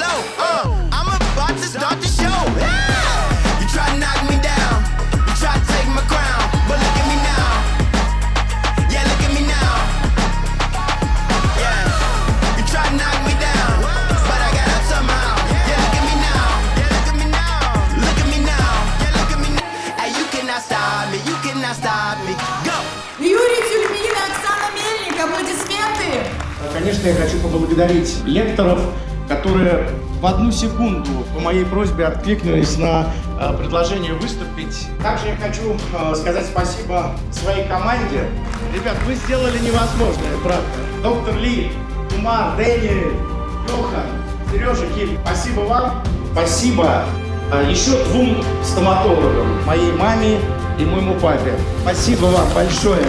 blow. I'm about to start the show. You try to knock me down, you try to take my crown, but look at me now. Yeah, look at me now. Yeah, you try to knock me down, but I got up somehow. Yeah, look at me now. Yeah, look at me now. Look at me now. Yeah, look at me now. Hey, you cannot stop me. You cannot stop me. Go. Юрий Тюльмин, Оксана Мельник, аплодисменты. Конечно, я хочу поблагодарить лекторов, которые в одну секунду по моей просьбе откликнулись на предложение выступить. Также я хочу сказать спасибо своей команде. Ребят, вы сделали невозможное, правда. Доктор Ли, Тумар, Дэнни, Леха, Сережа, Ким, спасибо вам. Спасибо еще 2 стоматологам, моей маме и моему папе. Спасибо вам большое.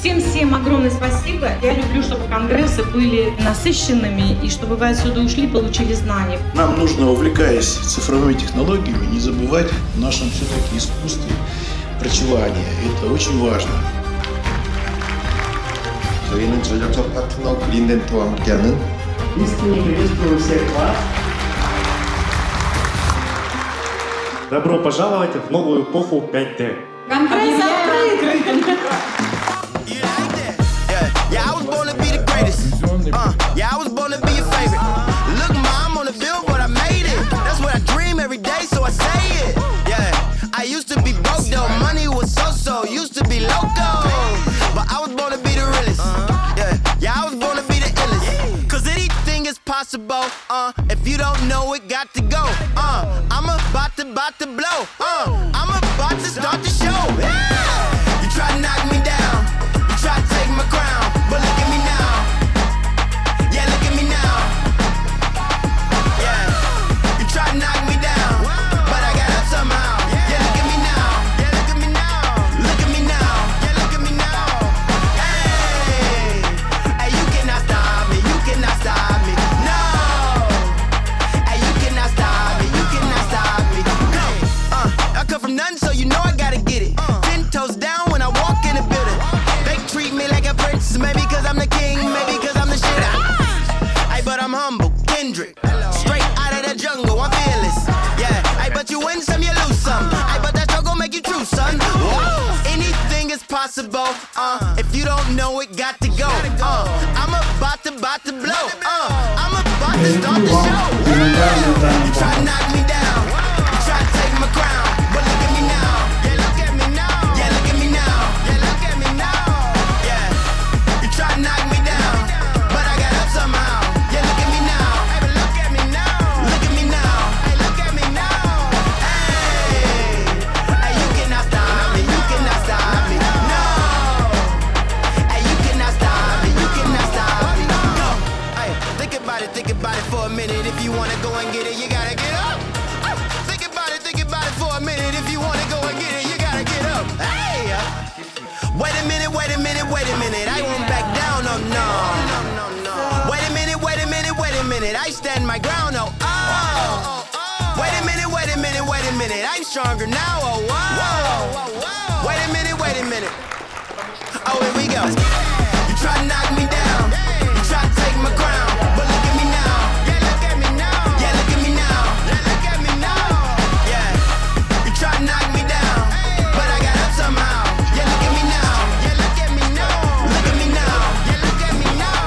Всем огромное спасибо. Я люблю, чтобы конгрессы были насыщенными и чтобы вы отсюда ушли, получили знания. Нам нужно, увлекаясь цифровыми технологиями, не забывать о нашем все-таки искусстве врачевания. Это очень важно. 저희는 전략적 파트너 그린덴트와 함께하는 Искренне приветствую всех вас. Добро пожаловать в новую эпоху 5D. Конгресс открыт. Yeah, I was born to be the greatest. Yeah, I was born to be your favorite. Look, Ma, I'm on the billboard, I made it. That's what I dream every day, so I say it. Yeah, I used to be broke though, money was so-so, used to be loco. But I was born to be the realest. Yeah, I was born to be the illest. Cause anything is possible, if you don't know it, got to go. I'm about to blow. I'm about to start the show. Yeah. You try to knock me down, you try to take my crown, but look at me now. Yeah, look at me now. Yeah, you try to knock me down, but I got up somehow. Yeah, look at me now. Yeah, look at me now. Look at me now. Yeah, look at me now. Hey, hey, you cannot stop me. You cannot stop me. No. Hey, you cannot stop me. You cannot stop me. Go. I come from nothing, so you know I gotta get it. 10 toes down when I walk in the building. They treat me like a prince, maybe cause I'm the king, maybe cause I'm the shit. Ay, but I'm humble, Kendrick. Straight out of the jungle, I'm fearless. Yeah, ay, but you win some, you lose some. Ay, but that struggle make you true, son. Whoa. Anything is possible, if you don't know it, got to go. I'm about to blow. I'm about to start the show. You try to knock me down, you try to take my crown, but look at me now. Yeah, look at me now. Yeah, look at me now. Yeah, look at me now. Yeah, you try to knock me down, but I got up somehow. Yeah, look at me now. Hey, but look at me now. Look at me now. Hey, look at me now. Hey, hey, you cannot stop me. You cannot stop me. No. Hey, you cannot stop me. You cannot stop me. Go. Hey, think about it for a minute. If you wanna go and get it, you gotta get up. Think about it for a minute. If you wanna go and get it, you gotta get up. Hey, wait a minute. I won't back down, oh no. Wait a minute. I stand my ground, oh. Wait a minute. I'm stronger now, oh whoa. Wait a minute. Oh, here we go. You try to knock me down, you try to take my crown, but look at me now. Yeah, look at me now. Yeah, look at me now. Yeah, look at me now. Yeah, you try to knock me down, but I got up somehow. Yeah, look at me now. Yeah, look at me now. Look at me now. Yeah, look at me now.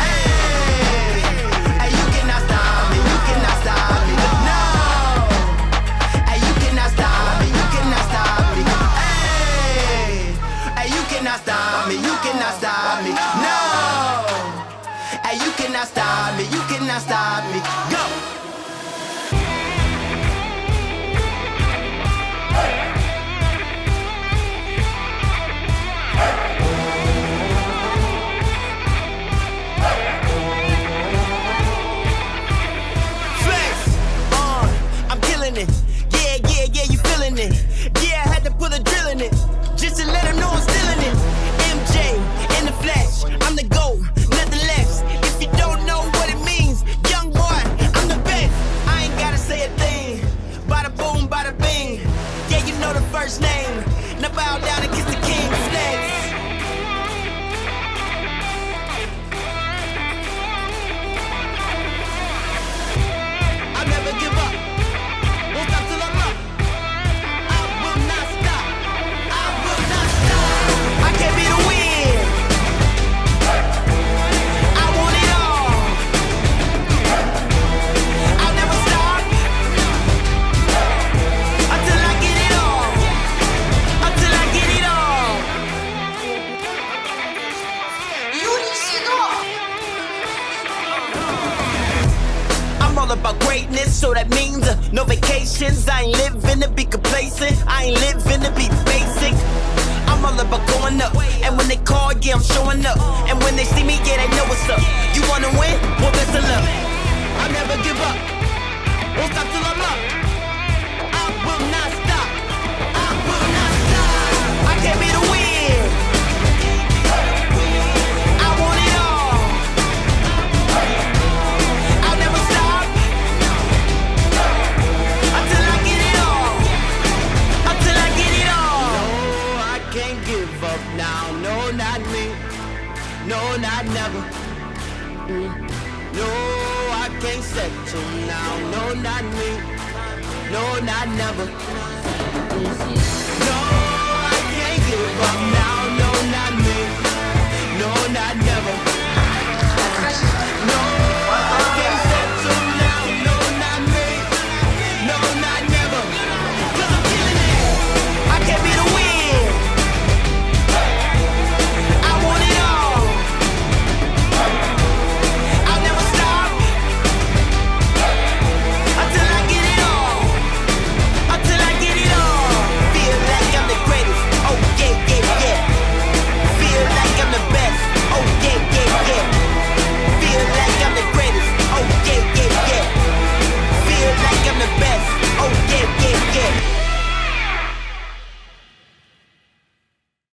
Hey, hey, you cannot stop me. You cannot stop me. No. Hey, you cannot stop me. You cannot stop me. Hey, hey, you cannot stop me. You cannot stop me. No. Hey, you cannot stop me. You cannot stop me. Go. Flex, I'm killing it. Yeah, you feeling it. Yeah, I had to put a drill in it, just to let him know I'm still in it. MJ in the flesh, I'm the GOAT, nothing less. If you don't know what it means, young boy, I'm the best. I ain't gotta say a thing. Bada boom, bada bing. Yeah, you know the first name. Now bow down and kiss the king. Flex. I ain't living to be basic. I'm all about going up. And when they call, yeah, I'm showing up. And when they see me, yeah, they know what's up. You wanna win? Well, best of luck. I never give up. Won't stop till I'm up. I will not stop. I will not stop. I came here to win. I want it all. I'll never stop until I get it all. Until I get it all. No, I can't give up now. No, not me. No, not never. No, I can't settle now. No, not me. No, not never.